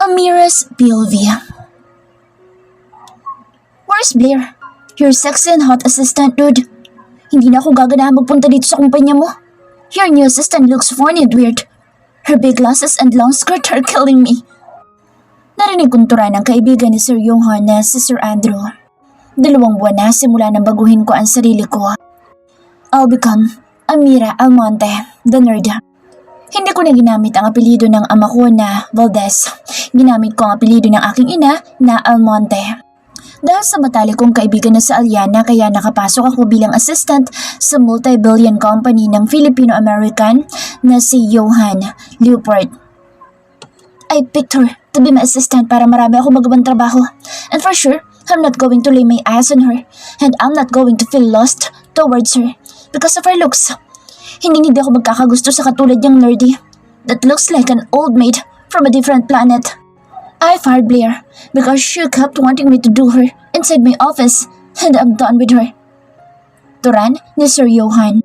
Amira's POV. Where's Blair? Your sexy and hot assistant, dude. Hindi na ako gaganahan magpunta dito sa kumpanya mo. Your new assistant looks funny and weird. Her big glasses and long skirt are killing me. Narinig kong tura ng kaibigan ni Sir Johan na si Sir Andrew. 2 buwan na simula nang baguhin ko ang sarili ko. I'll become Amira Almonte, the nerd. Hindi ko na ginamit ang apelido ng ama ko na Valdez. Ginamit ko ang apelido ng aking ina na Almonte. Dahil sa matalik kong kaibigan na sa Aliana kaya nakapasok ako bilang assistant sa multi-billion company ng Filipino-American na si Johan Leuport. I picked her to be my assistant para marami ako magawang trabaho. And for sure, I'm not going to lay my eyes on her and I'm not going to feel lost towards her because of her looks. Hindi ako magkakagusto sa katulad niyang nerdy that looks like an old maid from a different planet. I fired Blair because she kept wanting me to do her inside my office and I'm done with her. Turan ni Sir Johan.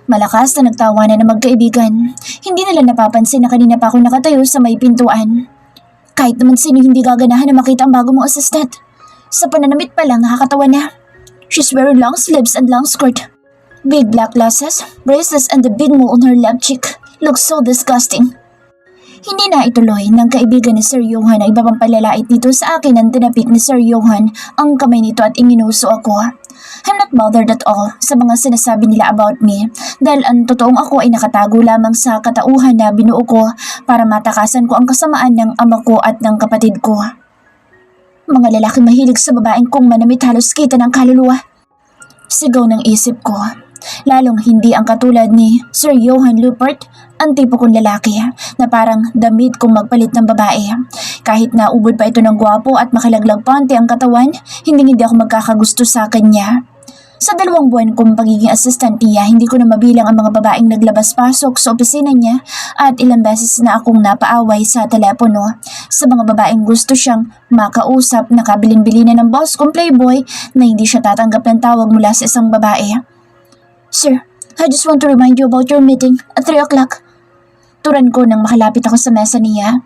Malakas na nagtawanan na magkaibigan. Hindi nila napapansin na kanina pa ako nakatayo sa may pintuan. Kahit naman sino hindi gaganahan na makita ang bago mong assistant. Sa pananamit pa lang nakakatawa na. She's wearing long sleeves and long skirt. Big black glasses, braces and the big mole on her left cheek. Looks so disgusting. Hindi na ituloy ng kaibigan ni Sir Johan ang iba pang palalait dito sa akin nang tinapik ni Sir Johan ang kamay nito at inginuso ako. I'm not bothered at all sa mga sinasabi nila about me dahil ang totoong ako ay nakatago lamang sa katauhan na binuo ko para matakasan ko ang kasamaan ng ama ko at ng kapatid ko. Mga lalaki mahilig sa babaeng kung manamit halos kita ng kaluluwa. Sigaw ng isip ko. Lalong hindi ang katulad ni Sir Johan Leuport, ang tipo kong lalaki na parang damit kong magpalit ng babae. Kahit na ubod pa ito ng gwapo at makalaglag pante ang katawan, hindi ako magkakagusto sa kanya. Sa 2 buwan kong pagiging assistant niya, hindi ko na mabilang ang mga babaeng naglabas-pasok sa opisina niya at ilang beses na akong napaaway sa telepono sa mga babaeng gusto siyang makausap na kabilin-bilinan ng boss kong playboy na hindi siya tatanggap ng tawag mula sa isang babae. Sir, I just want to remind you about your meeting at 3 o'clock. Turan ko nang makalapit ako sa mesa niya.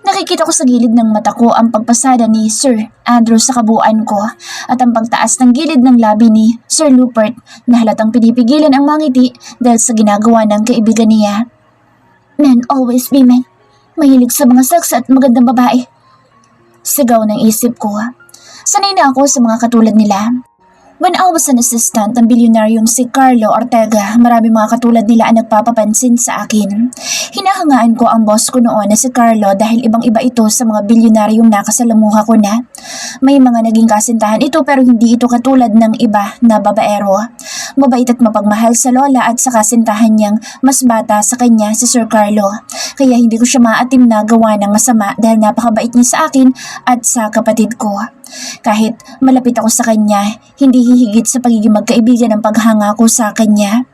Nakikita ko sa gilid ng mata ko ang pagpasada ni Sir Andrew sa kabuuan ko at ang pagtaas ng gilid ng labi ni Sir Leuport na halatang pinipigilan ang mangiti dahil sa ginagawa ng kaibigan niya. Men always be men. Mahilig sa mga sex at magandang babae. Sigaw ng isip ko. Sanay na ako sa mga katulad nila. When I was an assistant ng bilyonaryong si Carlo Ortega, marami mga katulad nila ang nagpapapansin sa akin. Hinahangaan ko ang boss ko noon na si Carlo dahil ibang-iba ito sa mga bilyonaryong nakasalamuha ko na. May mga naging kasintahan ito pero hindi ito katulad ng iba na babaero. Mabait at mapagmahal sa lola at sa kasintahan niyang mas bata sa kanya si Sir Carlo. Kaya hindi ko siya maatim na gawa ng masama dahil napakabait niya sa akin at sa kapatid ko. Kahit malapit ako sa kanya, hindi hihigit sa pagiging magkaibigan ang paghanga ko sa kanya.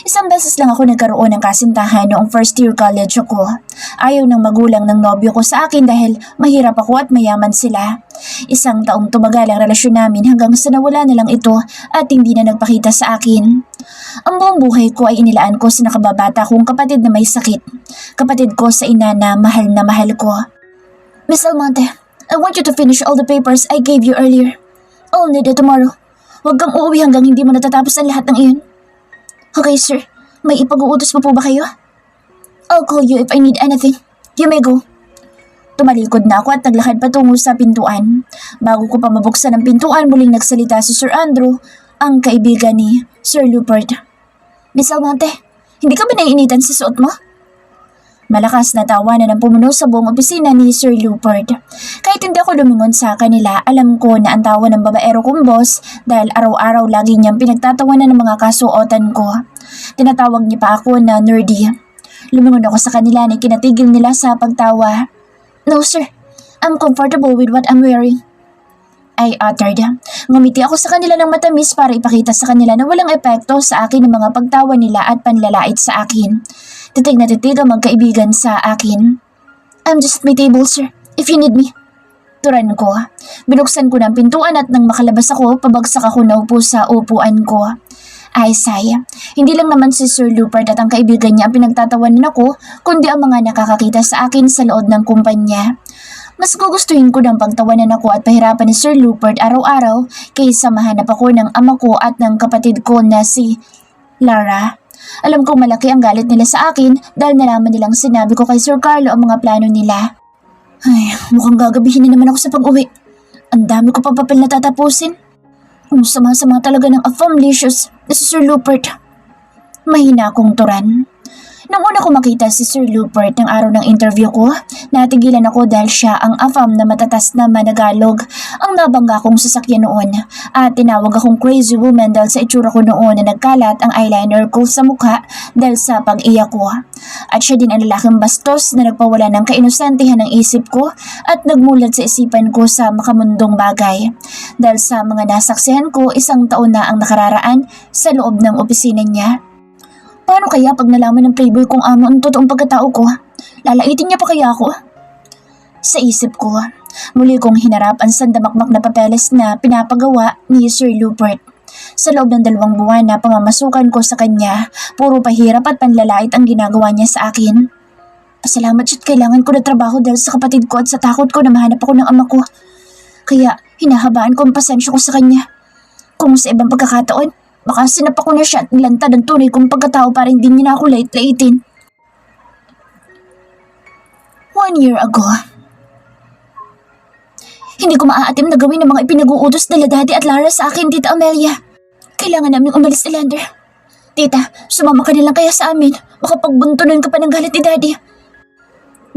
Isang beses lang ako nagkaroon ng kasintahan noong first year college ako. Ayaw ng magulang ng nobyo ko sa akin dahil mahirap ako at mayaman sila. 1 taong tumagal ang relasyon namin hanggang sa nawala na lang ito at hindi na nagpakita sa akin. Ang buong buhay ko ay inilaan ko sa nakababata kong kapatid na may sakit. Kapatid ko sa ina na mahal ko. Miss Almonte, I want you to finish all the papers I gave you earlier. I'll need it tomorrow. Huwag kang uuwi hanggang hindi mo natatapos ang lahat ng iyon. Okay, sir. May ipag-uutos pa po ba kayo? I'll call you if I need anything. You may go. Tumalikod na ako at naglakad patungo sa pintuan. Bago ko pa mabuksan ang pintuan, muling nagsalita si Sir Andrew, ang kaibigan ni Sir Leuport. Miss Almonte, hindi ka ba naiinitan sa suot mo? Malakas na tawanan ang pumuno sa buong opisina ni Sir Leuport. Kahit hindi ako lumingon sa kanila, alam ko na ang tawa ng babaero kong boss dahil araw-araw lagi niyang pinagtatawanan ng mga kasuotan ko. Tinatawag niya pa ako na nerdy. Lumingon ako sa kanila na kinatigil nila sa pagtawa. No sir, I'm comfortable with what I'm wearing. I uttered. Ngumiti ako sa kanila ng matamis para ipakita sa kanila na walang epekto sa akin ang mga pagtawa nila at panlalait sa akin. Titig na titig ang magkaibigan sa akin. I'm just at my table, sir, if you need me. Turan ko. Binuksan ko ng pintuan at nang makalabas ako, pabagsak ako naupo sa upuan ko. Ay, say. Hindi lang naman si Sir Leuport at ang kaibigan niya ang pinagtatawanan ako, kundi ang mga nakakakita sa akin sa loob ng kumpanya. Mas gugustuhin ko ng pagtawanan ako at pahirapan ni Sir Rupert araw-araw kaysa mahanap ako ng ama ko at ng kapatid ko na si Lara. Alam kong malaki ang galit nila sa akin dahil nalaman nilang sinabi ko kay Sir Carlo ang mga plano nila. Ay, mukhang gagabihin na naman ako sa pag-uwi. Ang dami ko pang papel na tatapusin. Ang sama-sama talaga ng affamlicious na si Sir Rupert. Mahina akong turan. Nang una ko makita si Sir Rupert ng araw ng interview ko, natigilan ako dahil siya ang afam na matatas na managalog ang nabangga kong sasakyan noon at tinawag akong crazy woman dahil sa itsura ko noon na nagkalat ang eyeliner ko sa mukha dahil sa pag-iyak ko. At siya din ang lalaking bastos na nagpawala ng kainosentihan ng isip ko at nagmulat sa isipan ko sa makamundong bagay. Dahil sa mga nasaksihan ko, 1 taon na ang nakararaan sa loob ng opisina niya. Paano kaya pag nalaman ng playboy kong amo ang totoong pagkatao ko? Lalaitin niya pa kaya ako? Sa isip ko, muli kong hinarap ang sandamakmak na papeles na pinapagawa ni Sir Rupert. Sa loob ng 2 buwan na pamamasukan ko sa kanya, puro pahirap at panlalait ang ginagawa niya sa akin. Pasalamat siya't kailangan ko na trabaho dahil sa kapatid ko at sa takot ko na mahanap ako ng ama ko. Kaya hinahabaan ko ang pasensya ko sa kanya. Kung sa ibang pagkakataon, baka sinapa ko na siya at nilantad ang tunay kong pagkatao para hindi niya na ako lait-laitin. 1 year ago. Hindi ko maaatim na gawin ang mga ipinag-uutos nila Daddy at Lara sa akin, Tita Amelia. Kailangan naming umalis ni Lander. Tita, sumama ka nilang kaya sa amin. Baka pagbuntunan ka pa ng galit ni Daddy.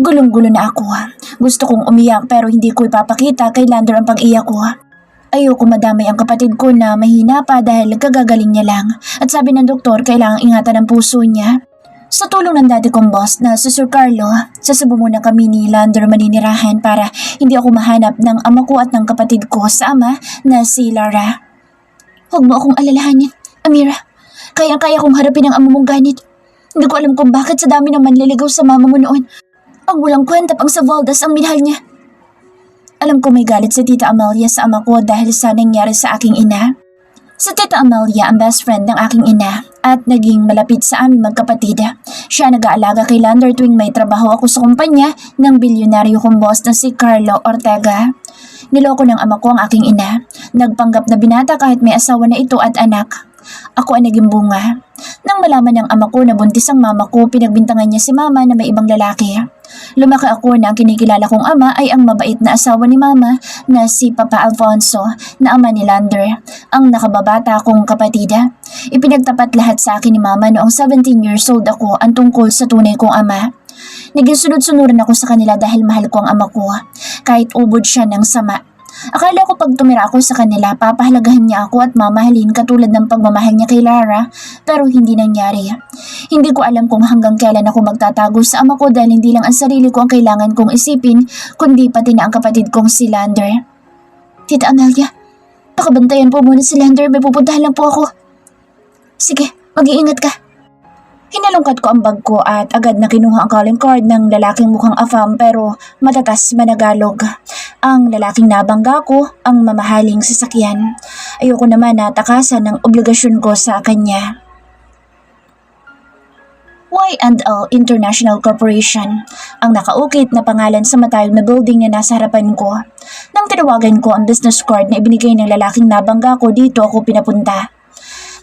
Gulong-gulo na ako. Gusto kong umiyak pero hindi ko ipapakita kay Lander ang pag-iyak ko. Ayoko madamay ang kapatid ko na mahina pa dahil kagagaling niya lang. At sabi ng doktor, kailangang ingatan ang puso niya. Sa tulong ng dati kong boss na si Sir Carlo, sa Cebu muna kami ni Lander maninirahan para hindi ako mahanap ng ama ko at ng kapatid ko sa ama na si Lara. Huwag mo akong alalahanin, Amira. Kaya-kaya kong harapin ang ama mong ganit. Hindi ko alam kung bakit sa dami ng manliligaw sa mama mo noon. Ang walang kwenta pang sa Valdas ang minahal niya. Alam ko may galit si Tita Amelia sa ama ko dahil sa nangyari sa aking ina. Si Tita Amelia ang best friend ng aking ina at naging malapit sa aming magkapatid. Siya nag-aalaga kay Lander tuwing may trabaho ako sa kumpanya ng bilyonaryo kong boss na si Carlo Ortega. Niloko ng ama ko ang aking ina. Nagpanggap na binata kahit may asawa na ito at anak. Ako ang naging bunga. Nang malaman ng ama ko na buntis ang mama ko, pinagbintangan niya si mama na may ibang lalaki. Lumaki ako na ang kinikilala kong ama ay ang mabait na asawa ni mama na si Papa Alfonso na ama ni Lander, ang nakababata kong kapatid. Ipinagtapat lahat sa akin ni mama noong 17 years old ako ang tungkol sa tunay kong ama. Naging sunod-sunuran ako sa kanila dahil mahal ko ang ama ko, kahit ubod siya ng sama. Akala ko pag tumira ako sa kanila, papahalagahan niya ako at mamahalin katulad ng pagmamahal niya kay Lara, pero hindi nangyari. Hindi ko alam kung hanggang kailan ako magtatago sa ama ko dahil hindi lang ang sarili ko ang kailangan kong isipin, kundi pati na ang kapatid kong si Lander. Tita Amelia, pakabantayan po muna si Lander, may pupuntahan lang po ako. Sige, mag-iingat ka. Hinalungkat ko ang bag ko at agad na kinuha ang calling card ng lalaking mukhang afam pero matatas managalog. Ang lalaking nabangga ko ang mamahaling sasakyan. Ayoko naman na takasan ng obligasyon ko sa kanya. Y&L International Corporation, ang nakaukit na pangalan sa matayog na building na nasa harapan ko. Nang tinawagan ko ang business card na ibinigay ng lalaking nabangga ko, dito ako pinapunta.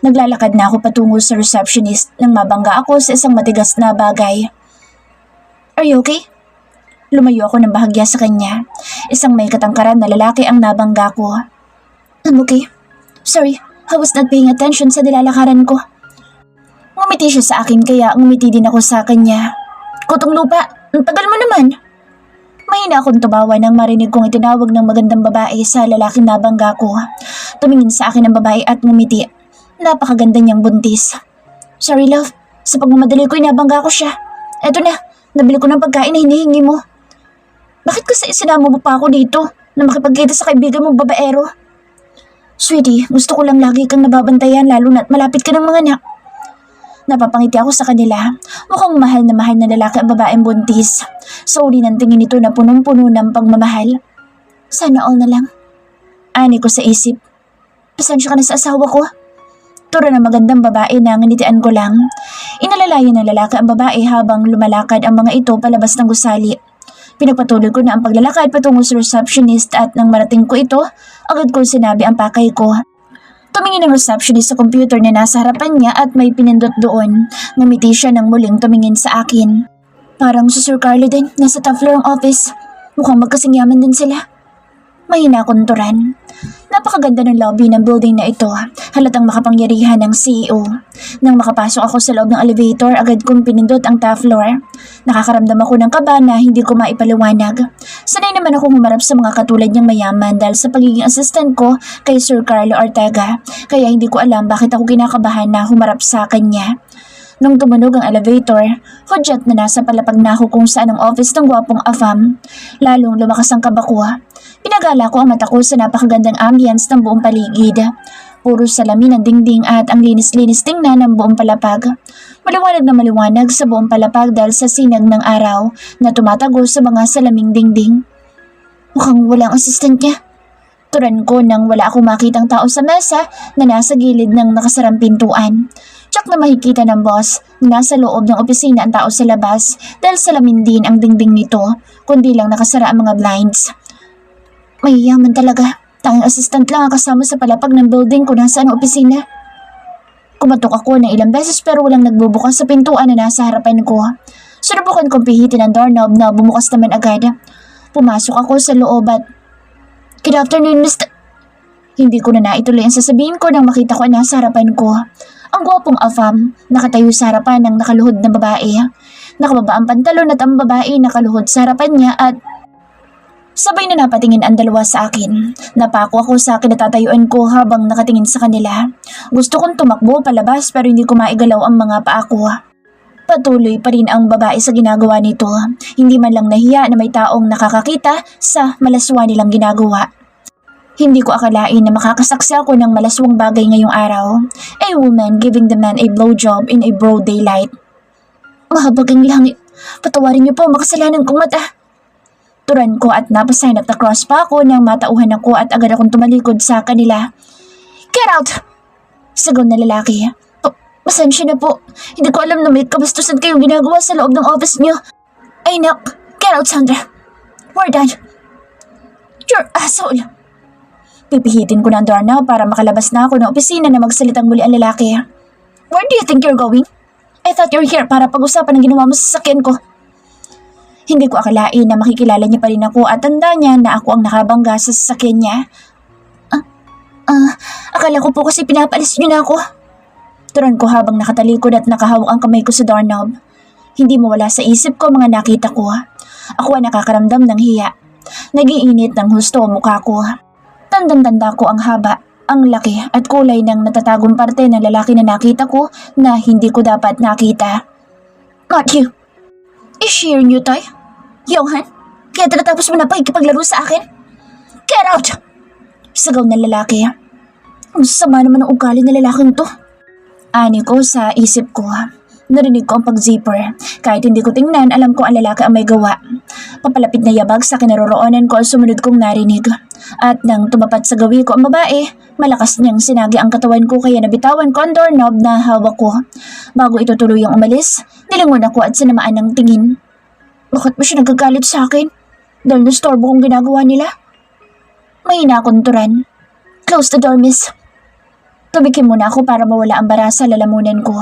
Naglalakad na ako patungo sa receptionist nang mabangga ako sa isang matigas na bagay. Are you okay? Lumayo ako ng bahagya sa kanya. Isang may katangkaran na lalaki ang nabangga ko. I'm okay. Sorry, I was not paying attention sa nilalakaran ko. Ngumiti siya sa akin kaya ngumiti din ako sa kanya. Kutong lupa, ang tagal mo naman. Mahina akong tumawa nang marinig kong itinawag ng magandang babae sa lalaking nabangga ko. Tumingin sa akin ang babae at ngumiti. Napakaganda niyang buntis. Sorry love, sa pagmamadali ko inabangga ko siya. Eto na, nabili ko ng pagkain na hinihingi mo. Bakit kasi isinama mo pa ako dito na makipagkita sa kaibigan mong babaero? Sweetie, gusto ko lang lagi kang nababantayan lalo na't malapit ka ng mga anak. Napapangiti ako sa kanila. Mukhang mahal na lalaki ang babaeng buntis. Sa uli ng tingin nito na punong-puno ng pagmamahal. Sana all na lang. Ani ko sa isip. Pasensya ka na sa asawa ko. Turo na magandang babae na nganitian ko lang. Inalalayan ng lalaki ang babae habang lumalakad ang mga ito palabas ng gusali. Pinagpatuloy ko na ang paglalakad patungo sa receptionist at nang marating ko ito, agad ko sinabi ang pakay ko. Tumingin ang receptionist sa computer na nasa harapan niya at may pinindot doon. Ngumiti siya nang muling tumingin sa akin. Parang si Sir Carlo din, nasa top floor ang office. Mukhang magkasing yaman din sila. Mahina akong turan. Napakaganda ng lobby ng building na ito. Halatang makapangyarihan ng CEO. Nang makapasok ako sa loob ng elevator, agad kong pinindot ang top floor. Nakakaramdam ako ng kaba na hindi ko maipaliwanag. Sanay naman akong humarap sa mga katulad niyang mayaman dahil sa pagiging assistant ko kay Sir Carlo Ortega. Kaya hindi ko alam bakit ako kinakabahan na humarap sa kanya. Nung tumunog ang elevator, hudyat na nasa palapag na ako kung saan ang office ng gwapong afam. Lalong lumakas ang kaba ko. Pinagala ko ang mata ko sa napakagandang ambience ng buong paligid. Puro salamin ang dingding at ang linis-linis tingnan ng buong palapag. Maliwanag na maliwanag sa buong palapag dahil sa sinag ng araw na tumatago sa mga salaming dingding. Mukhang walang assistant niya. Turan ko nang wala akong makitang tao sa mesa na nasa gilid ng nakasarang pintuan. Tsak na makikita ng boss na nasa loob ng opisina ang tao sa labas dahil salamin din ang dingding nito, kundi lang nakasara ang mga blinds. Mayayaman talaga. Tanging assistant lang ang kasama sa palapag ng building kung nasaan ang opisina. Kumatok ako ng ilang beses pero walang nagbubukas sa pintuan na nasa harapan ko. Sinubukan kong pihitin ang doorknob na bumukas naman agad. Pumasok ako sa loob at, "Good afternoon, Mr." Hindi ko na naituloy ang sasabihin ko nang makita ko ang nasa harapan ko. Ang gwapong afam, nakatayo sa harapan ng nakaluhod na babae. Nakababa ang pantalon at ang babae nakaluhod sa harapan niya at sabay na napatingin ang dalawa sa akin. Napako ako sa kinatatayuan ko habang nakatingin sa kanila. Gusto kong tumakbo palabas pero hindi ko maigalaw ang mga paa ko. Patuloy pa rin ang babae sa ginagawa nito. Hindi man lang nahiya na may taong nakakakita sa malaswa nilang ginagawa. Hindi ko akalain na makakasaksi ako ng malaswang bagay ngayong araw. A woman giving the man a blowjob in a broad daylight. Mahabagang langit. Patawarin niyo po makasalanan kong mata. Turan ko at napasign at na-cross pa ako nang matauhan ako at agad akong tumalikod sa kanila. "Get out!" Sigaw na lalaki. Pasensya na po. Hindi ko alam na may kabastusan kayong ginagawa sa loob ng office niyo. Ay nak, get out Sandra. We're done. You're asshole. Pipihitin ko na ang doorknob para makalabas na ako ng opisina na magsalitang muli ang lalaki. Where do you think you're going? I thought you're here para pag-usapan ang ginawa mo sa sasakyan ko. Hindi ko akalain na makikilala niya pa rin ako at tanda niya na ako ang nakabangga sa sasakyan niya. Akala ko po kasi pinapalis niyo na ako. Turan ko habang nakatalikod at nakahawak ang kamay ko sa doorknob. Hindi mawala sa isip ko mga nakita ko. Ako ay nakakaramdam ng hiya. Nag-iinit ng husto ang mukha ko. Tandang-tanda ko ang haba, ang laki at kulay ng natatagong parte ng lalaki na nakita ko na hindi ko dapat nakita. Not you. Is she your new toy? Johan? Kaya tinatapos mo na pakikipaglaro sa akin? Get out! Sigaw ng lalaki. Ang sama naman ng ugali ng lalaking to. Ani ko sa isip ko. Narinig ko ang pag-zipper. Kahit hindi ko tingnan, alam ko ang lalaki ang may gawa. Papalapit na yabag sa kinaroroonan ko ang sumunod kong narinig. At nang tumapat sa gawi ko ang babae, malakas niyang sinagi ang katawan ko kaya nabitawan ko ang doorknob na hawak ko. Bago ito tuluyang umalis, nilingon ako at sinamaan ng tingin. Bakit ba siya nagagalit sa akin? Dahil nastorbo kong ginagawa nila? Mahina akong turan. Close the door, miss. Tumikim muna ako para mawala ang bara sa lalamunan ko.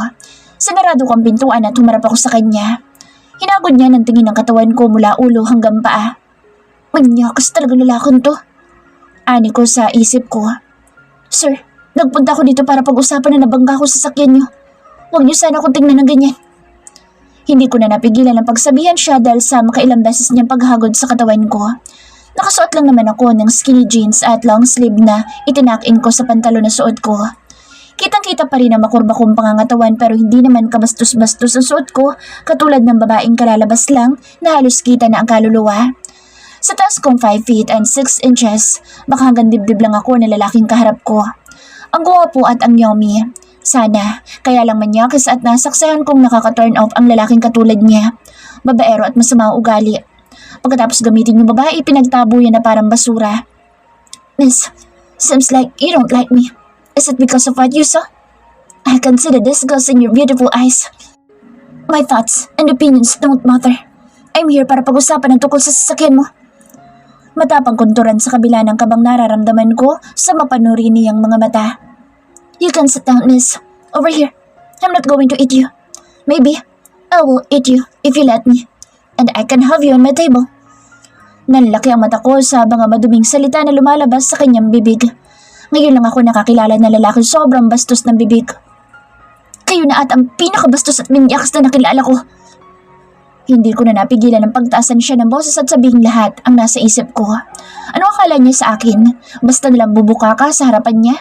Sinarado ko ang pintuan at humarap ako sa kanya. Hinagod niya ng tingin ng katawan ko mula ulo hanggang paa. Manyakas talaga lalakon to. Ani ko sa isip ko. Sir, nagpunta ako dito para pag-usapan na nabangga ko sa sakyan niyo. Huwag niyo sana akong tingnan ng ganyan. Hindi ko na napigilan ang pagsabihan siya dahil sa makailang beses niyang paghagod sa katawan ko. Nakasuot lang naman ako ng skinny jeans at long sleeve na itinakin ko sa pantalon na suot ko. Kitang-kita pa rin ang makurba kong pangangatawan pero hindi naman kabastos-bastos ang suot ko katulad ng babaeng kalalabas lang na halos kita na ang kaluluwa. Sa taas kong 5 feet and 6 inches, baka hanggang dibdib lang ako na lalaking kaharap ko. Ang guwapo at ang yummy. Sana, kaya lang manyakis at nasaksayan kong nakaka-turn off ang lalaking katulad niya. Babaero at masama ang ugali. Pagkatapos gamitin yung babae, pinagtabo yan na parang basura. Miss, seems like you don't like me. Is it because of what you saw? I can see the disgust in your beautiful eyes. My thoughts and opinions don't matter. I'm here para pag-usapan ng tungkol sa sasakyan mo. Matapang kunturan sa kabila ng kabang nararamdaman ko sa mapanuri niyang mga mata. You can sit down, miss. Over here. I'm not going to eat you. Maybe I will eat you if you let me. And I can have you on my table. Nanlaki ang mata ko sa mga maduming salita na lumalabas sa kanyang bibig. Ngayon lang ako nakakilala na lalaking sobrang bastos ng bibig. Kayo na at ang pinakabastos at minyakas na nakilala ko. Hindi ko na napigilan ang pagtaasan siya ng boses at sabihin lahat ang nasa isip ko. Ano akala niya sa akin? Basta nalang bubuka ka sa harapan niya?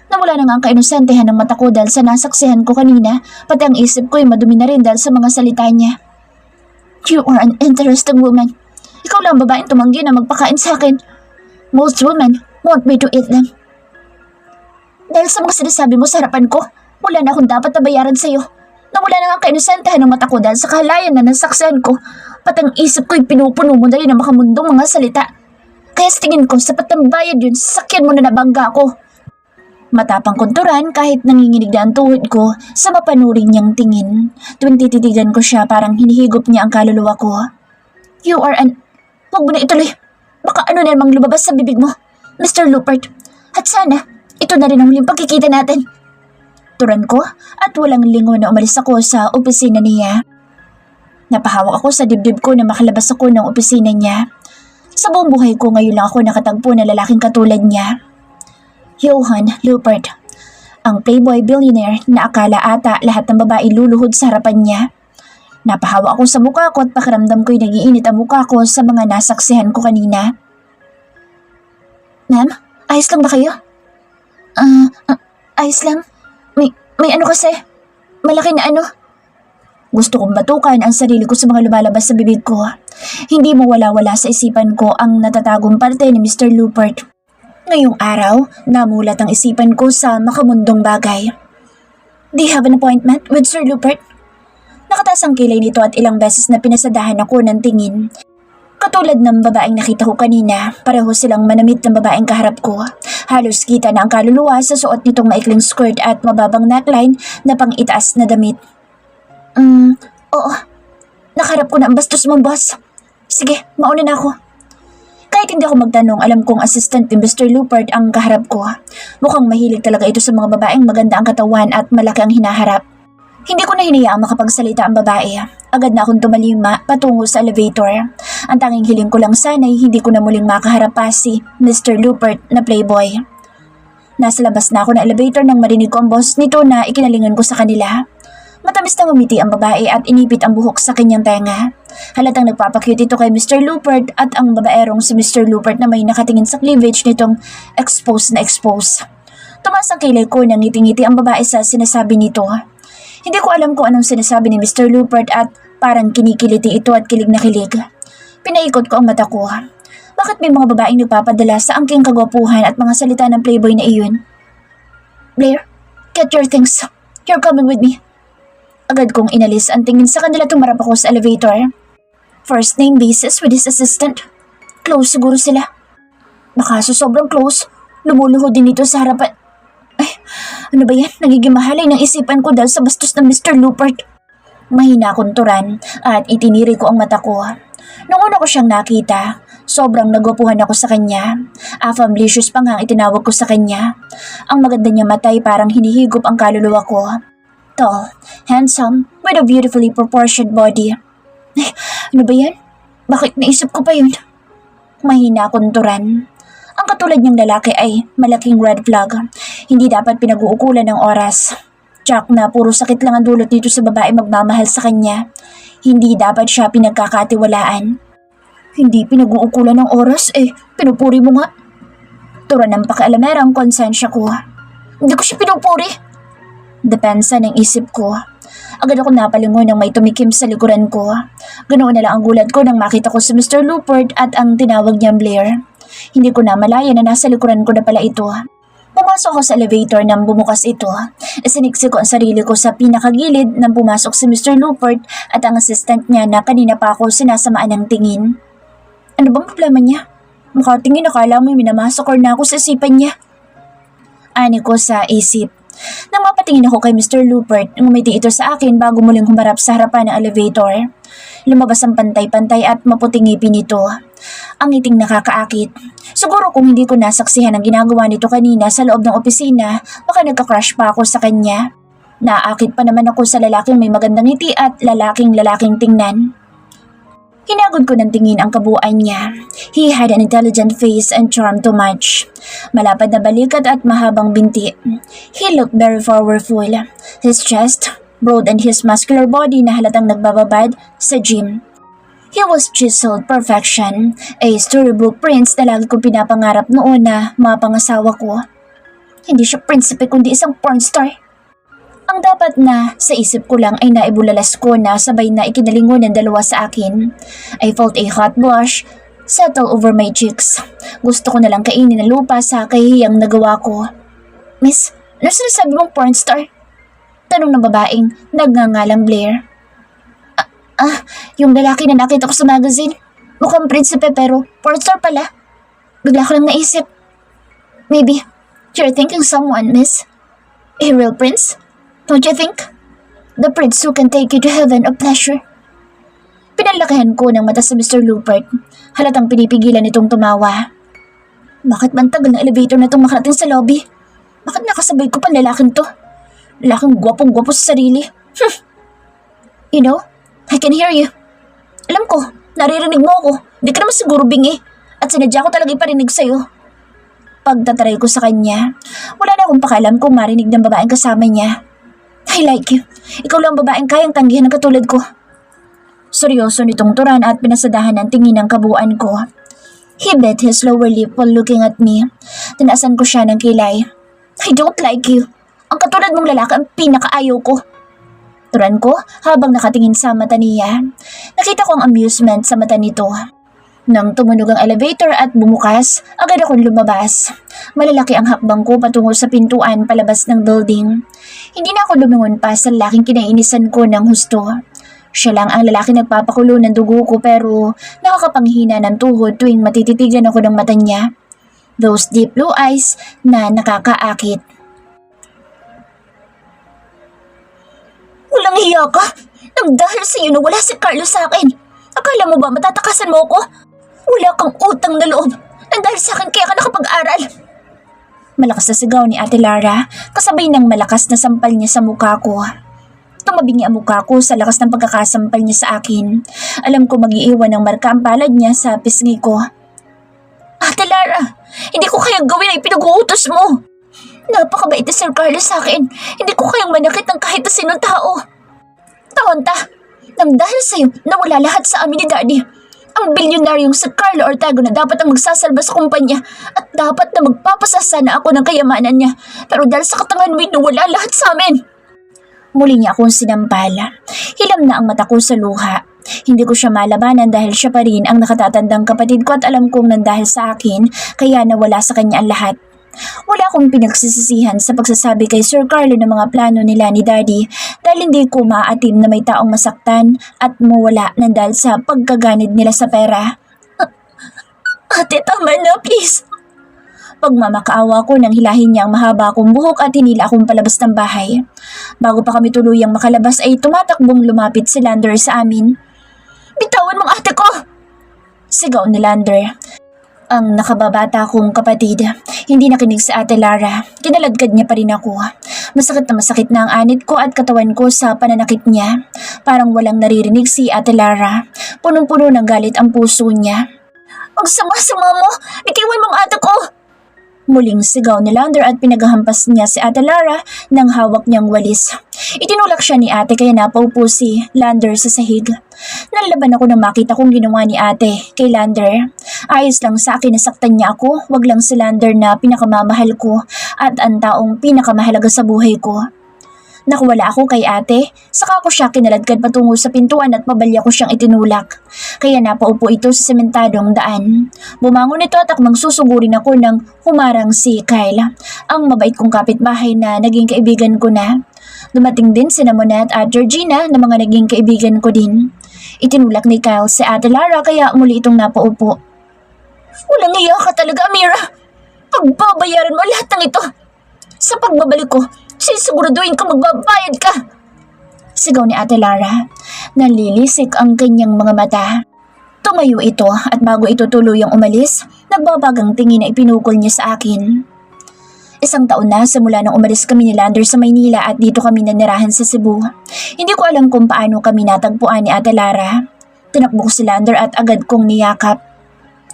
Nawala na nga ang kainosentehan ng mata ko dahil sa nasaksihan ko kanina, pati ang isip ko ay madumi na rin dahil sa mga salita niya. You are an interesting woman. Ikaw lang babaeng tumanggi na magpakain sa akin. Most women want me to eat them. Dahil sa mga sinasabi mo sa harapan ko, wala na akong dapat na bayaran sa'yo. Nawala na nga ang kainosentehan ng mata ko dahil sa kahalayan na nasaksihan ko, pati ang isip ko ay pinupuno mo na rin ang makamundong mga salita. Kaya sa tingin ko, sapat ng bayad yun, sasakyan mo na nabangga ko. Matapang kunturan kahit nanginginig na ang tuhod ko sa mapanuring niyang tingin. Tuwing tititigan ko siya parang hinihigop niya ang kaluluwa ko. You are an... Huwag mo na ituloy. Baka ano na namang lumabas sa bibig mo, Mr. Lupert. At sana, ito na rin ang huling pagkikita natin. Turan ko at walang lingon na umalis ako sa opisina niya. Napahawak ako sa dibdib ko na makalabas ako ng opisina niya. Sa buong buhay ko ngayon lang ako nakatagpo na lalaking katulad niya. Johan Lupert, ang playboy billionaire na akala ata lahat ng babae luluhod sa harapan niya. Napahawak ako sa mukha ko at pakiramdam ko'y nagiinit ang mukha ko sa mga nasaksihan ko kanina. Ma'am, ayos lang ba kayo? Ayos lang. May ano kasi, malaki na ano. Gusto kong batukan ang sarili ko sa mga lumalabas sa bibig ko. Hindi mo wala-wala sa isipan ko ang natatagong parte ni Mr. Lupert. Ngayong araw, namulat ang isipan ko sa makamundong bagay. Do you have an appointment with Sir Lupert? Nakataas ang kilay nito at ilang beses na pinasadahan ako ng tingin. Katulad ng babaeng nakita ko kanina, pareho silang manamit ng babaeng kaharap ko. Halos kita na ang kaluluwa sa suot nitong maikling skirt at mababang neckline na pang-itaas na damit. Oo. Nakaharap ko na ang bastos mong boss. Sige, mauna na ako. Kahit hindi ako magtanong, alam kong assistant ni Mr. Lupert ang kaharap ko. Mukhang mahilig talaga ito sa mga babaeng maganda ang katawan at malaki ang hinaharap. Hindi ko na hinayaang makapagsalita ang babae. Agad na akong tumalima patungo sa elevator. Ang tanging hiling ko lang sana ay hindi ko na muling makaharap pa si Mr. Lupert na playboy. Nasa labas na ako ng elevator nang marinig ko ang boss nito na ikinalingan ko sa kanila. Matamis na ngumiti ang babae at inipit ang buhok sa kanyang tenga. Halatang nagpapakyut ito kay Mr. Lupert at ang babaerong si Mr. Lupert na may nakatingin sa cleavage nitong expose na expose. Tumaas ang kilay ko nang ngiti-ngiti ang babae sa sinasabi nito. Hindi ko alam kung anong sinasabi ni Mr. Lupert at parang kinikiliti ito at kilig na kilig. Pinaikot ko ang mata ko. Bakit may mga babaeng nagpapadala sa angking kagwapuhan at mga salita ng playboy na iyon? Blair, get your things. You're coming with me. Agad kong inalis ang tingin sa kanila tumarap ako sa elevator. First name basis with his assistant. Close siguro sila. Baka sobrang close. Lumuluhod din ito sa harapan. Ay, ano ba yan? Nagiging mahalay ng isipan ko dahil sa bastos ng Mr. Lupert. Mahina akong turan at itiniri ko ang mata ko. Nung una ko siyang nakita, sobrang nagwapuhan ako sa kanya. Affamblicious pa nga ang itinawag ko sa kanya. Ang maganda niya matay parang hinihigop ang kaluluwa ko. Tall, handsome, with a beautifully proportioned body. Ay, ano ba yan? Bakit naisip ko pa yun? Mahina akong turan. Ang katulad niyang lalaki ay malaking red flag. Hindi dapat pinag-uukulan ng oras. Tsak na puro sakit lang ang dulot nito sa babae magmamahal sa kanya. Hindi dapat siya pinagkakatiwalaan. Hindi pinag-uukulan ng oras pinupuri mo nga. Tura ng pakialamera ang konsensya ko. Hindi ko siya pinupuri. Depensa ng isip ko. Agad ako napalingon nang may tumikim sa likuran ko. Ganoon na lang ang gulat ko nang makita ko si Mr. Lupert at ang tinawag niyang Blair. Hindi ko na malaya na nasa likuran ko na pala ito. Pumasok ako sa elevator nang bumukas ito. Isiniksi ko ang sarili ko sa pinakagilid nang pumasok si Mr. Lupert at ang assistant niya na kanina pa ako sinasamaan ng tingin. Ano bang problema niya? Mukha tingin akala mo minamasakor na ako sa isipan niya. Ani ko sa isip. Nang mapatingin ako kay Mr. Lupert, ngumiti ito sa akin bago muling humarap sa harapan ng elevator. Lumabas ang pantay-pantay at maputing ngipin nito. Ang ngiting nakakaakit. Siguro kung hindi ko nasaksihan ang ginagawa nito kanina sa loob ng opisina, baka nagka-crush pa ako sa kanya. Naaakit pa naman ako sa lalaking may magandang ngiti at lalaking tingnan. Hinagod ko ng tingin ang kabuuan niya. He had an intelligent face and charm to match. Malapad na balikat at mahabang binti. He looked very powerful. His chest, broad and his muscular body na halatang nagbababad sa gym. He was chiseled perfection, a storybook prince na lagi kong pinapangarap noon na mapangasawa ko. Hindi siya prinsipe kundi isang pornstar. Ang dapat na sa isip ko lang ay naibulalas ko na sabay na ikinalingon ng dalawa sa akin. I felt a hot blush settle over my cheeks. Gusto ko na lang kainin ng lupa sa kahihiyang nagawa ko. Miss, ano sinasabi mong pornstar? Tanong ng babaeng nagngangalang Blair. Yung lalaki na nakita ko sa magazine. Mukhang prinsipe pero pornstar pala. Bigla ko lang naisip. Maybe you're thinking someone, miss. A real prince? Don't you think? The prince who can take you to heaven of pleasure. Pinalakihan ko ng mata sa Mr. Lupert. Halatang pinipigilan itong tumawa. Bakit man tagal ng elevator na itong makarating sa lobby? Bakit nakasabay ko pa lalaking to? Lalaking gwapong-gwapo sa sarili. You know, I can hear you. Alam ko, naririnig mo ako. Hindi ka naman siguro bingi. At sinadya ko talaga iparinig sa'yo. Pagtataray ko sa kanya, wala na akong pakialam kung marinig ng babaeng kasama niya. I like you. Ikaw lang babaeng kayang tanggihan ng katulad ko. Seryoso nitong turan at pinasadahan ng tingin ng kabuuan ko. He bit his lower lip while looking at me. Tinaasan ko siya ng kilay. I don't like you. Ang katulad mong lalaki ang pinakaayaw ko. Turan ko habang nakatingin sa mata niya. Nakita ko ang amusement sa mata nito. Nang tumunog ang elevator at bumukas, agad akong lumabas. Malalaki ang hakbang ko patungo sa pintuan palabas ng building. Hindi na ako lumingon pa sa lalaking kinainisan ko ng husto. Siya lang ang lalaki nagpapakulo ng dugo ko pero nakakapanghina ng tuhod tuwing matititigan ako ng mata niya. Those deep blue eyes na nakakaakit. Walang hiya ka! Nang dahil sa iyo nawala si Carlo sa akin. Akala mo ba matatakasan mo ko? Wala kang utang na loob. Nang dahil sa akin kaya ka nakapag-aral. Malakas na sigaw ni Ate Lara kasabay ng malakas na sampal niya sa mukha ko. Tumabingi ang mukha ko sa lakas ng pagkakasampal niya sa akin. Alam ko mag-iiwan ng marka ang palad niya sa pisngi ko. Ate Lara, hindi ko kayang gawin ang pinag-uutos mo. Napakabait ni Sir Carlos sa akin. Hindi ko kayang manakit ng kahit na sinong tao. Taon-ta, nang dahil sa'yo nawala lahat sa amin ni Daddy. Ang bilyonaryong si Carlo Ortego na dapat ang magsasalba sa kumpanya at dapat na magpapasasana ako ng kayamanan niya. Pero dahil sa katangan mo nawala lahat sa amin. Muli niya akong sinampal. Hilam na ang mata ko sa luha. Hindi ko siya malabanan dahil siya pa rin ang nakatatandang kapatid ko at alam kong nandahil sa akin kaya nawala sa kanya ang lahat. Wala akong pinagsisisihan sa pagsasabi kay Sir Carlo ng mga plano nila ni Daddy dahil hindi ko maaatim na may taong masaktan at mawala ng dahil sa pagkaganid nila sa pera. Ate, tama na, please. Pagmamakaawa ko nang hilahin niya ang mahaba akong buhok at hinila akong palabas ng bahay. Bago pa kami tuluyang makalabas ay tumatakbong lumapit si Lander sa amin. Bitawan mong ate ko! Sigaw ni Lander. Ang nakababata kong kapatid, hindi nakinig sa Ate Lara. Kinaladkad niya pa rin ako. Masakit na ang anit ko at katawan ko sa pananakit niya. Parang walang naririnig si Ate Lara. Punong-puno ng galit ang puso niya. Ang sama-sama mo! Bitiwan mong ate ko! Muling sigaw ni Lander at pinaghahampas niya si Ate Lara ng hawak niyang walis. Itinulak siya ni ate kaya napaupo si Lander sa sahig. Nalaban ako nang makita kong ginawa ni ate kay Lander. Ayos lang sa akin na saktan niya ako, wag lang si Lander na pinakamamahal ko at ang taong pinakamahalaga sa buhay ko. Nakuwala ako kay ate, saka ko siya kinaladkad patungo sa pintuan at pabalya ko siyang itinulak. Kaya napaupo ito sa sementadong daan. Bumangon ito at akmang susugurin ako nang humarang si Kyle, ang mabait kong kapitbahay na naging kaibigan ko na. Dumating din si Monette at Georgina na mga naging kaibigan ko din. Itinulak ni Kyle si Ate Lara kaya muli itong napaupo. Walang iya ka talaga, Amira! Pagbabayaran mo lahat ng ito! Sa pagbabalik ko, sisiguraduhin ka magbabayad ka! Sigaw ni Ate Lara. Nalilisik ang kanyang mga mata. Tumayo ito at bago ito tuluyang umalis, nagbabagang tingin na ipinukol niya sa akin. 1 taon na simula nang umalis kami ni Lander sa Maynila at dito kami nanirahan sa Cebu. Hindi ko alam kung paano kami natagpuan ni Ate Lara. Tinakbo ko si Lander at agad kong niyakap.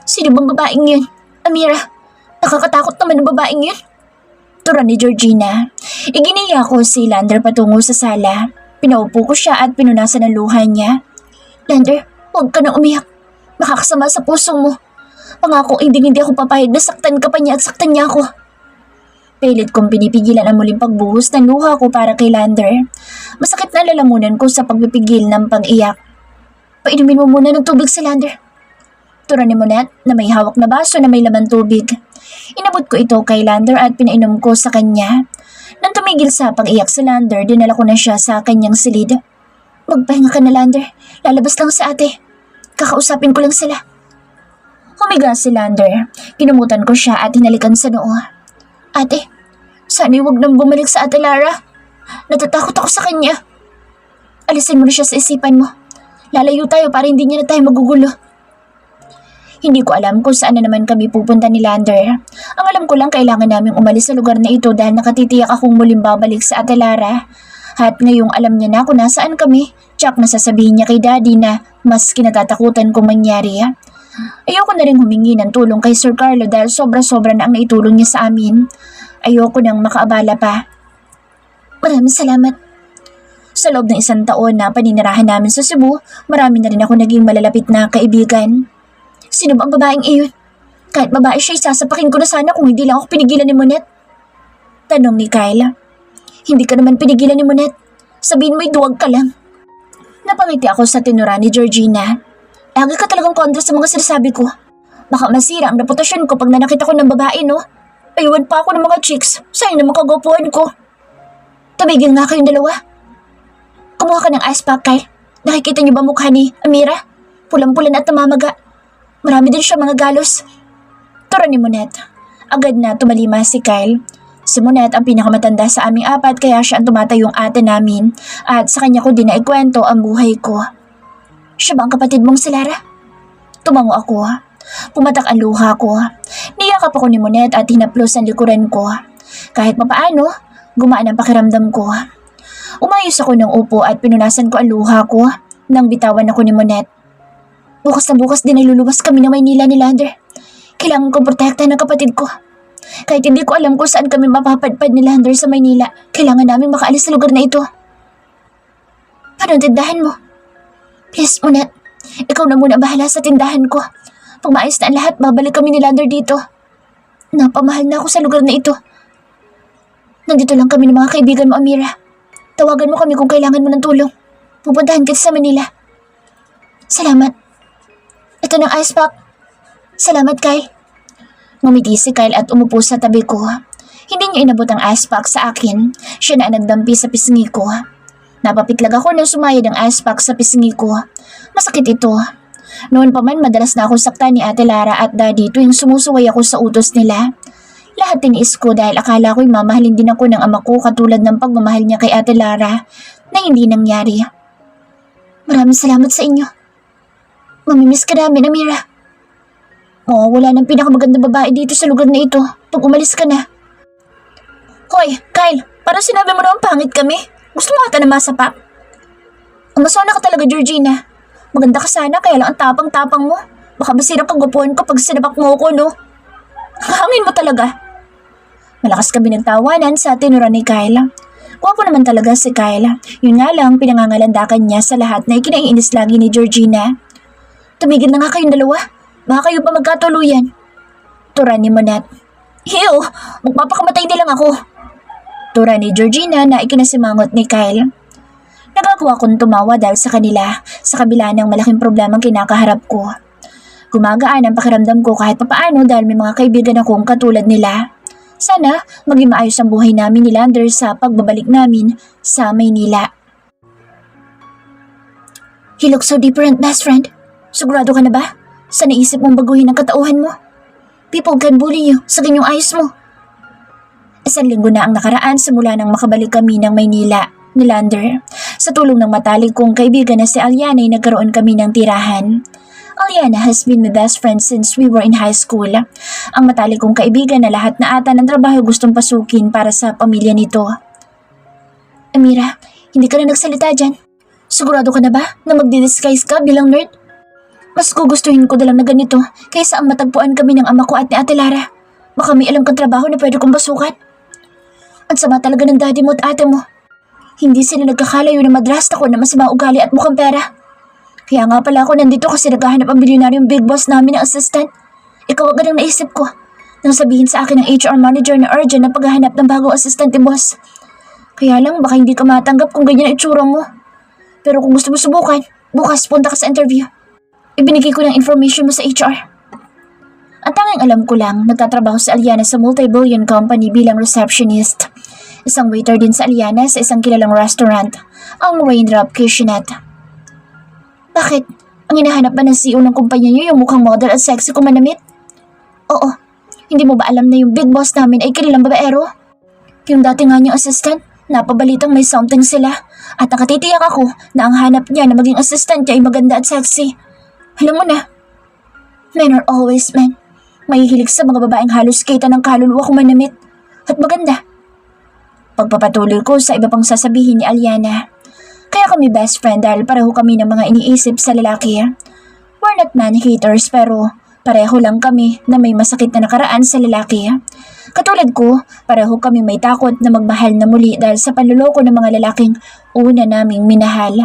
Sino bang babaeng yun? Amira, nakakatakot naman ang babaeng yun. Tura ni Georgina. Iginiya ko si Lander patungo sa sala. Pinaupo ko siya at pinunasan ang luha niya. Lander, huwag ka na umiyak. Makakasama sa puso mo. Pangako, hindi ako papayag na saktan ka pa niya at saktan niya ako. Pilit kong pinipigilan ang muling pagbuhos ng luha ko para kay Lander. Masakit na lalamunan ko sa pagpipigil ng pag-iyak. Painumin mo muna ng tubig si Lander. Tura ni Monette na may hawak na baso na may laman tubig. Inabot ko ito kay Lander at pinainom ko sa kanya. Nang tumigil sa pag-iyak si Lander, dinala ko na siya sa kanyang silid. Magpahinga ka na, Lander. Lalabas lang sa ate. Kakausapin ko lang sila. Humiga si Lander. Kinumutan ko siya at hinalikan sa noo. Ate, sana huwag nang bumalik sa Ate Lara. Natatakot ako sa kanya. Alisin mo na siya sa isipan mo. Lalayo tayo para hindi niya na tayo magugulo. Hindi ko alam kung saan na naman kami pupunta ni Lander. Ang alam ko lang kailangan naming umalis sa lugar na ito dahil nakatitiyak akong muling babalik sa Ate Lara. At ngayong alam niya na kung nasaan kami, tsak na sasabihin niya kay Daddy na mas kinatatakutan kong mangyari. Ayoko na rin humingi ng tulong kay Sir Carlo dahil sobra-sobra na ang naitulong niya sa amin. Ayoko nang makaabala pa. Maraming salamat. Sa loob ng 1 taon na paninirahan namin sa Cebu, marami na rin ako naging malalapit na kaibigan. Sino ba ang babaeng iyon? Kahit babae siya, isasapakin ko na sana kung hindi lang ako pinigilan ni Monette. Tanong ni Kyle. Hindi ka naman pinigilan ni Monette. Sabihin mo'y duwag ka lang. Napangiti ako sa tinura ni Georgina. Lagi ka talagang kontra sa mga sinasabi ko. Baka masira ang reputasyon ko pag nanakita ko ng babae, no? Aywan pa ako ng mga chicks. Sayang naman kagwapuan ko. Tumigil nga kayong dalawa. Kumuha ka ng ice pack, Kyle. Nakikita niyo ba mukha ni Amira? Pulang-pulan at namamaga. Marami din siya mga galos. Tura ni Monette. Agad na tumalima si Kyle. Si Monette ang pinakamatanda sa aming 4 kaya siya ang tumatayong ate namin at sa kanya ko din naikwento ang buhay ko. Siya ba ang kapatid mong si Lara? Tumango ako. Pumatak ang luha ko. Niyakap ako ni Monette at hinaplos ang likuran ko. Kahit papaano, gumaan ang pakiramdam ko. Umayos ako ng upo at pinunasan ko ang luha ko nang bitawan ako ni Monette. Bukas na bukas din ay luluwas kami ng Maynila ni Lander. Kailangan kong protektahan ng kapatid ko. Kahit hindi ko alam kung saan kami mapapadpad ni Lander sa Maynila, kailangan namin makaalis sa lugar na ito. Paano tindahan mo? Please, Monette. Ikaw na muna bahala sa tindahan ko. Pag maayos na ang lahat, babalik kami ni Lander dito. Napamahal na ako sa lugar na ito. Nandito lang kami ng mga kaibigan mo, Amira. Tawagan mo kami kung kailangan mo ng tulong. Pupuntahan kita sa Manila. Salamat. Ito ng ice pack. Salamat, Kyle. Ngumiti si Kyle at umupo sa tabi ko. Hindi niya inabot ang ice pack sa akin. Siya na ang nagdampi sa pisngi ko. Napapitlag ako nang sumayad ang ice pack sa pisngi ko. Masakit ito. Noon pa man madalas na akong saktan ni Ate Lara at Daddy tuwing sumusuway ako sa utos nila. Lahat tiniis ko dahil akala ko'y mamahalin din ako ng ama ko katulad ng pagmamahal niya kay Ate Lara na hindi nangyari. Maraming salamat sa inyo. Mamimiss ka namin, Amira. Wala nang pinakamagandang babae dito sa lugar na ito pag umalis ka na. Hoy, Kyle, parang sinabi mo naman pangit kami. Gusto mo ata na masapa? Umasona ka talaga, Georgina. Maganda ka sana kaya lang ang tapang-tapang mo. Baka masira kagwapuan ko pag sinabak mo ko, no? Hangin mo talaga. Malakas kami nagtawanan sa tinura ni Kyle. Gwapo naman talaga si Kyle. Yun nga lang, pinangangalandakan niya sa lahat na ikinaiinis lagi ni Georgina. Tumigil na nga kayong dalawa. Baka kayo pa magkatuluyan. Tura ni Monette. Ew, magpapakamatay din lang ako. Tura ni Georgina na ikinasimangot ni Kyle. Nagagawa kong tumawa dahil sa kanila sa kabila ng malaking problemang kinakaharap ko. Gumagaan ang pakiramdam ko kahit papaano dahil may mga kaibigan akong katulad nila. Sana maging maayos ang buhay namin ni Lander sa pagbabalik namin sa Maynila. You look so different, best friend. Sigurado ka na ba? Sa naisip mong baguhin ang katauhan mo? People can bully you sa ganyong ayos mo. 1 linggo na ang nakaraan simula nang makabalik kami ng Maynila. ni Lander. Sa tulong ng matalik kong kaibigan na si Aliana ay nagkaroon kami ng tirahan. Aliana has been my best friend since we were in high school. Ang matalik kong kaibigan na lahat na ata ng trabaho gustong pasukin para sa pamilya nito. Amira, hindi ka na nagsalita dyan. Sigurado ka na ba na magdi-disguise ka bilang nerd? Mas gugustuhin ko na lang na ganito kaysa ang matagpuan kami ng ama ko at ni Ate Lara. Baka may alam kang trabaho na pwede kong basukan. Ang sama talaga ng daddy mo at ate mo. Hindi sila nagkakalayo na madrasta ko na masamang ugali at mukhang pera. Kaya nga pala ako nandito kasi naghahanap ang bilyonaryong big boss namin ng assistant. Ikaw agad ang naisip ko nang sabihin sa akin ng HR manager na urgent na paghahanap ng bagong assistant ni boss. Kaya lang baka hindi ka matanggap kung ganyan ang itsura mo. Pero kung gusto mo subukan, bukas punta ka sa interview. Ibinigay ko ng information mo sa HR. Ang tanging alam ko lang, nagtatrabaho si Aliana sa multi-billion company bilang receptionist. Isang waiter din sa Aliana sa isang kilalang restaurant, ang Raindrop Kitchenette. Bakit? Ang hinahanap ba ng CEO ng kumpanya niyo yung mukhang model at sexy ko manamit? Oo. Hindi mo ba alam na yung big boss namin ay kilalang babaero? Yung dati nga niyang assistant, napabalitang may something sila. At nakatitiyak ako na ang hanap niya na maging assistant niya ay maganda at sexy. Alam mo na, men are always men. Mahihilig sa mga babaeng halos kita ng kaluluwa kung manamit. At maganda. Pagpapatuloy ko sa iba pang sasabihin ni Aliana. Kaya kami best friend dahil pareho kami ng mga iniisip sa lalaki. We're not man-haters pero pareho lang kami na may masakit na nakaraan sa lalaki. Katulad ko, pareho kami may takot na magmahal na muli dahil sa panluloko ng mga lalaking una naming minahal.